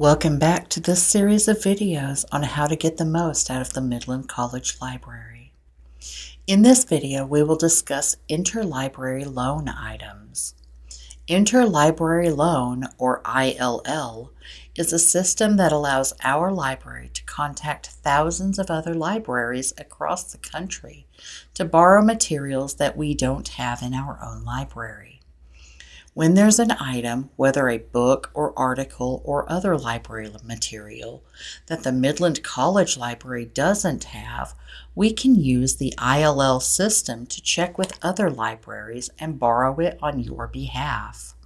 Welcome back to this series of videos on how to get the most out of the Midland College Library. In this video, we will discuss interlibrary loan items. Interlibrary loan, or ILL, is a system that allows our library to contact thousands of other libraries across the country to borrow materials that we don't have in our own library. When there's an item, whether a book or article or other library material, that the Midland College Library doesn't have, we can use the ILL system to check with other libraries and borrow it on your behalf.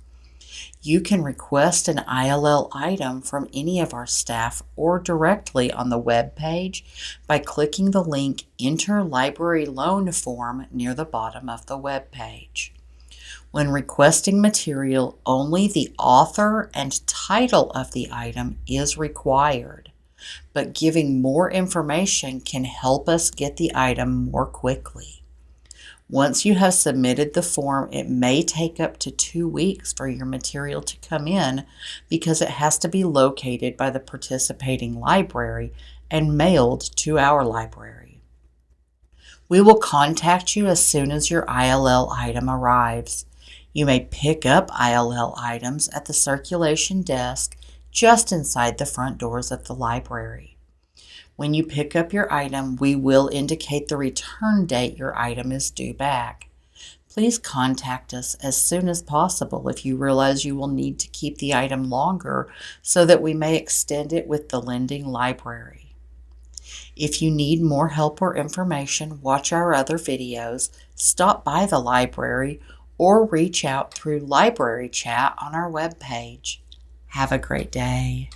You can request an ILL item from any of our staff or directly on the web page by clicking the link InterLibrary Loan Form near the bottom of the web page. When requesting material, only the author and title of the item is required, but giving more information can help us get the item more quickly. Once you have submitted the form, it may take up to 2 weeks for your material to come in because it has to be located by the participating library and mailed to our library. We will contact you as soon as your ILL item arrives. You may pick up ILL items at the circulation desk just inside the front doors of the library. When you pick up your item, we will indicate the return date your item is due back. Please contact us as soon as possible if you realize you will need to keep the item longer so that we may extend it with the lending library. If you need more help or information, watch our other videos, stop by the library, or reach out through library chat on our webpage. Have a great day.